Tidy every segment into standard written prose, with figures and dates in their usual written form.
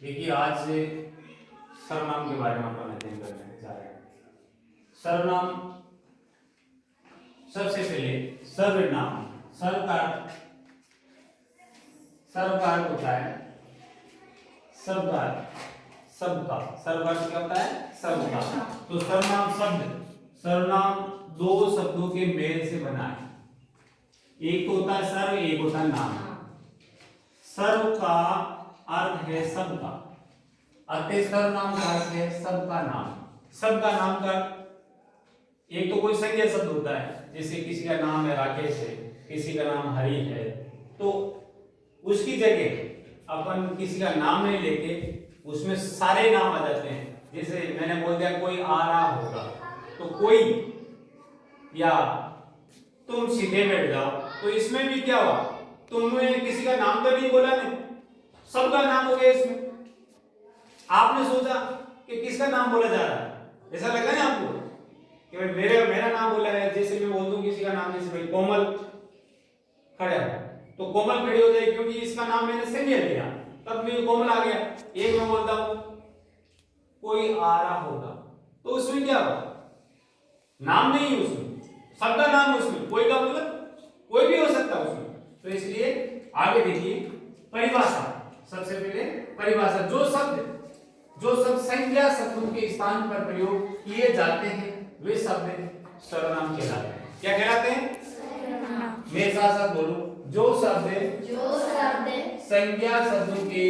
देखिए आज से सर्वनाम के बारे में अपन अध्ययन करने जा रहे हैं। सर्वनाम, सबसे पहले सर्वनाम, सर्व का अर्थ होता है शब्द का, सबका। सर्व का अर्थ क्या होता है? शब्द का। तो सर्वनाम शब्द, सर्वनाम दो शब्दों के मेल से बना है। एक तो होता है सर्व, एक होता है नाम। सर्व का अर्थ है सबका, अतः सर्वनाम का अर्थ है सबका नाम। सबका नाम का एक तो कोई संज्ञा शब्द होता है, जैसे किसी का नाम है राकेश है, किसी का नाम हरि है, तो उसकी जगह अपन किसी का नाम नहीं लेके उसमें सारे नाम आ जाते हैं। जैसे मैंने बोल दिया कोई आ रहा होगा, तो कोई या तुम सीधे बैठ जाओ, तो इसमें भी क्या हुआ? तुमने किसी का नाम तो नहीं बोला, नहीं, सबका नाम हो गया। इसमें आपने सोचा कि किसका नाम बोला जा रहा है, ऐसा लगा ना आपको कि भाई मेरा नाम बोला है। जैसे मैं बोल दूं किसी का नाम, जैसे भाई कोमल खड़ा है, तो कोमल खड़ी हो जाएगी क्योंकि इसका नाम मैंने संज्ञा लिया, तब भी कोमल आ गया। एक मैं बोलता हूं कोई आ रहा होगा, तो उसमें क्या हुआ? नाम नहीं है उसमें, सबका नाम उसमें, कोई का मतलब कोई भी हो सकता है उसमें। तो इसलिए आगे देखिए परिभाषा। सबसे पहले परिभाषा, जो शब्द संज्ञा शब्दों के स्थान पर प्रयोग किए जाते हैं वे शब्द सर्वनाम कहलाते हैं। क्या कहलाते हैं? मेरे साथ साथ बोलो। जो शब्द संज्ञा शब्दों के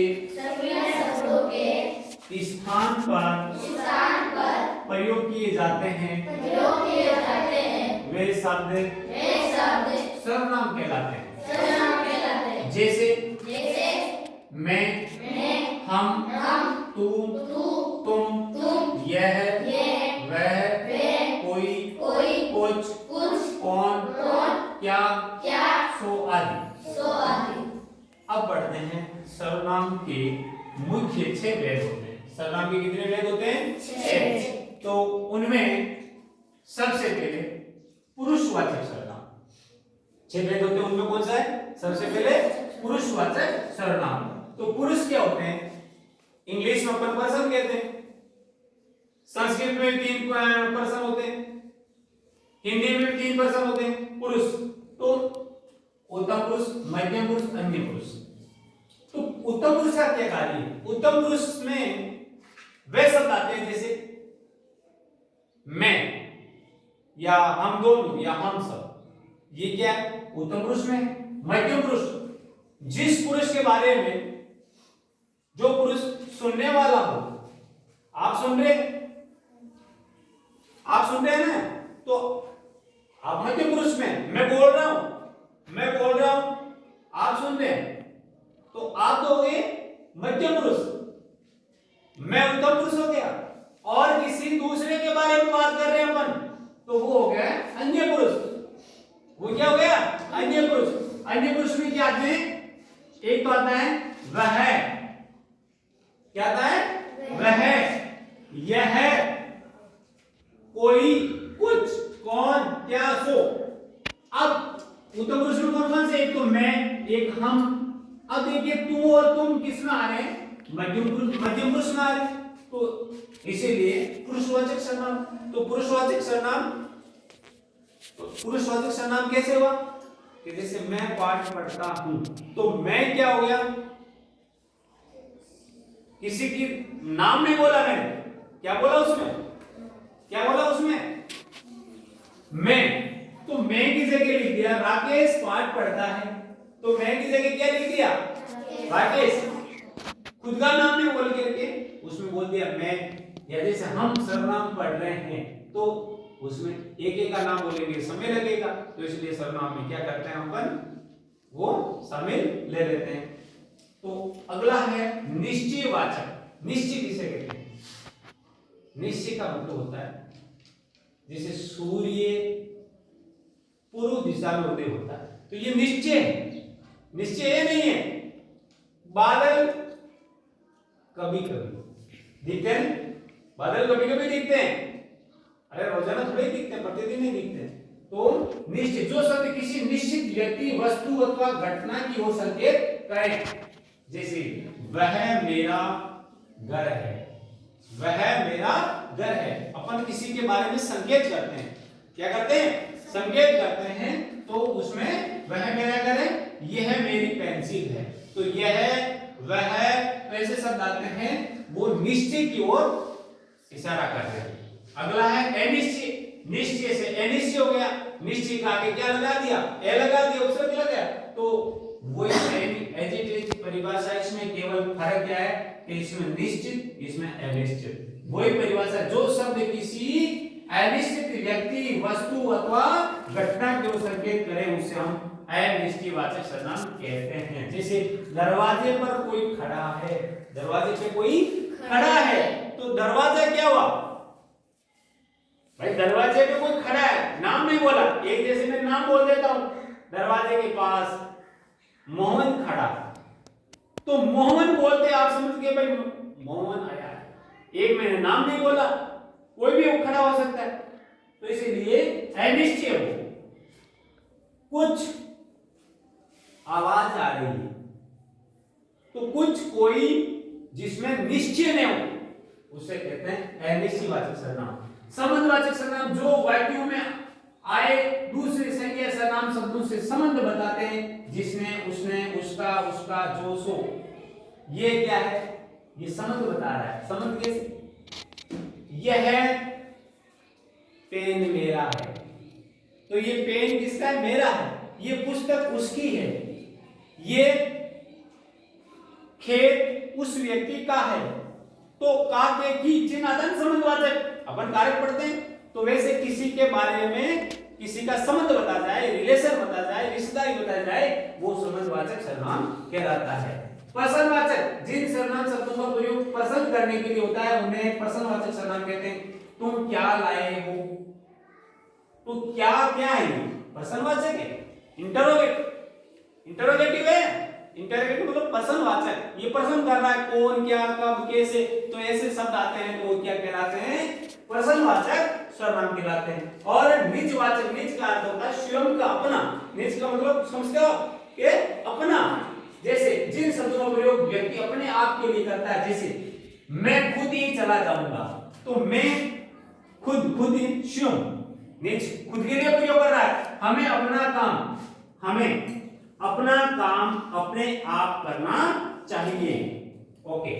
स्थान पर प्रयोग किए जाते हैं वे शब्द सर्वनाम कहलाते हैं। जैसे मैं, हम, तू, तुम, यह, वह, कोई, कुछ, कौन, क्या, सो आदि। अब बढ़ते हैं सर्वनाम के मुख्य 6 भेद होते हैं। सर्वनाम के कितने भेद होते हैं? 6। तो उनमें सबसे पहले पुरुषवाचक सर्वनाम। 6 भेद होते हैं, उनमें कौन सा है? सबसे पहले पुरुषवाचक सर्वनाम। तो पुरुष क्या होते हैं? इंग्लिश में अपन पर्सन कहते हैं, संस्कृत में 3 पर्सन होते हैं, हिंदी में 3 पर्सन होते हैं पुरुष। तो उत्तम पुरुष, मध्यम पुरुष, अन्य पुरुष। तो उत्तम पुरुष का क्या कार्य है? उत्तम पुरुष में वे शब्द आते हैं जैसे मैं या हम दोनों या हम सब, ये क्या है? उत्तम पुरुष में। मध्यम पुरुष, जिस पुरुष के बारे में जो पुरुष सुनने वाला हो, आप सुन रहे हैं ना, तो आप मध्यम पुरुष में, मैं बोल रहा हूं, आप सुन रहे हैं, तो आप तो हो गए मध्यम पुरुष। मैं उत्तम पुरुष हो गया, और किसी दूसरे के बारे में बात कर रहे हैं अपन, तो वो हो गया अन्य पुरुष। वो क्या हो गया? अन्य पुरुष। अन्य पुरुष में क्या आते हैं? एक तो आता है वह, क्या आता है? वह, यह, कोई, कुछ, कौन, क्या, सो। अब उत्तम पुरुष में कौन से? एक तो मैं, एक हम। अब देखिए तू और तुम किस में आ रहे हैं? मध्यम पुरुष में आ रहे हैं, तो इसीलिए पुरुषवाचक सर्वनाम। तो पुरुषवाचक सर्वनाम कैसे हुआ? कि जैसे मैं पाठ पढ़ता हूं, तो मैं क्या हो गया? किसी की नाम नहीं बोला मैंने, क्या बोला उसमें? मैं। तो मैं की जगह लिख दिया राकेश पाठ पढ़ता है, तो मैं की जगह क्या लिख दिया? राकेश। खुद का नाम नहीं बोल करके उसमें बोल दिया मैं। या जैसे हम सर्वनाम पढ़ रहे हैं, तो उसमें एक का नाम बोलेंगे, समय लगेगा, तो इसलिए सर्वनाम में क्या करते हैं अपन? वो शामिल ले लेते हैं। तो अगला है निश्चयवाचक। निश्चय किसे कहते हैं? निश्चय का मतलब होता है जैसे सूर्य पूर्व दिशा में उदय होता है, तो ये निश्चय ये नहीं है। बादल कभी कभी दिखते हैं, बादल कभी कभी दिखते हैं, अरे रोजाना थोड़े दिखते हैं, प्रतिदिन नहीं दिखते हैं। तो निश्चय, जो शब्द किसी निश्चित व्यक्ति, वस्तु अथवा घटना की हो संकेत करें, जैसे वह मेरा घर है, वह मेरा घर है। अपन किसी के बारे में संकेत करते हैं, क्या करते हैं, संकेत करते हैं, तो उसमें वह मेरा घर है, यह मेरी पेंसिल है, तो यह वह तो ऐसे शब्द आते हैं वो निश्चय की ओर इशारा करते हैं। अगला है अनिश्चय, निश्चय से अनिश्चय हो गया, निश्चय का आगे क्या लगा दिया, ए लगा दिया, उपसर्ग लग गया, तो वही एडजेक्टिव परिभाषा, इसमें केवल फर्क क्या है कि इसमें निश्चित, इसमें अनिश्चित। वही परिभाषा, जो शब्द किसी अनिश्चित व्यक्ति, वस्तु अथवा घटना की ओर संकेत करे उसे हम अनिश्चयवाचक सर्वनाम कहते हैं। जैसे दरवाजे पर कोई खड़ा है, दरवाजे पे कोई खड़ा है, तो दरवाजा क्या हुआ भाई, दरवाजे पे कोई खड़ा है, नाम नहीं बोला, एक जैसे मैं नाम बोल देता हूं, दरवाजे के पास मोहन खड़ा, तो मोहन बोलते आप समझ गए भाई मोहन आया, एक मैंने नाम नहीं बोला, कोई भी खड़ा हो सकता है, तो इसीलिए अनिश्चय हो। कुछ आवाज आ रही है, तो कुछ कोई जिसमें निश्चय नहीं हो उसे कहते हैं अनिश्चयवाचक सर्वनाम। संबंधवाचक सर्वनाम जो वाक्यों में आए दूसरे संज्ञा सर्वनाम शब्दों से संबंध बताते हैं, जिसने, उसने, उसका, उसका, जो, सो, ये क्या है, ये संबंध बता रहा है। संबंध कैसे, यह पेन मेरा है, तो ये पेन किसका है, मेरा है, ये पुस्तक उसकी है, ये खेत उस व्यक्ति का है, तो का के की चिन्हादन संबंधवाचक, अपन कारक पढ़ते हैं, तो वैसे किसी के बारे में किसी का संबंध बता जाए, रिलेशन बता जाए, रिश्तेदारी बता जाए, वो संबंधवाचक सर्वनाम कहलाता है। प्रश्नवाचक, जिन सर्वनाम शब्दों का प्रयोग प्रश्न करने के लिए होता है उन्हें प्रश्नवाचक सर्वनाम कहते हैं। तुम क्या लाए हो, तो क्या क्या है, प्रश्नवाचक है, इंटरोगेटिव है, इंटरोगेटिव मतलब प्रश्नवाचक, ये प्रश्न कर रहा है कौन, क्या, कब, कैसे, तो ऐसे शब्द आते हैं तो वो क्या कहलाते हैं, प्रश्नवाचक सर्वनाम कहलाते हैं। और निजवाचक, निज का अर्थ होता है स्वयं का, अपना, निज का मतलब समझते के अपना, जैसे जिन शब्दों का प्रयोग व्यक्ति अपने आप के लिए करता है, जैसे मैं खुद ही चला जाऊंगा, तो मैं खुद ही स्वयं, निज खुद के लिए प्रयोग कर रहा है, हमें अपना काम अपने आप करना चाहिए। ओके।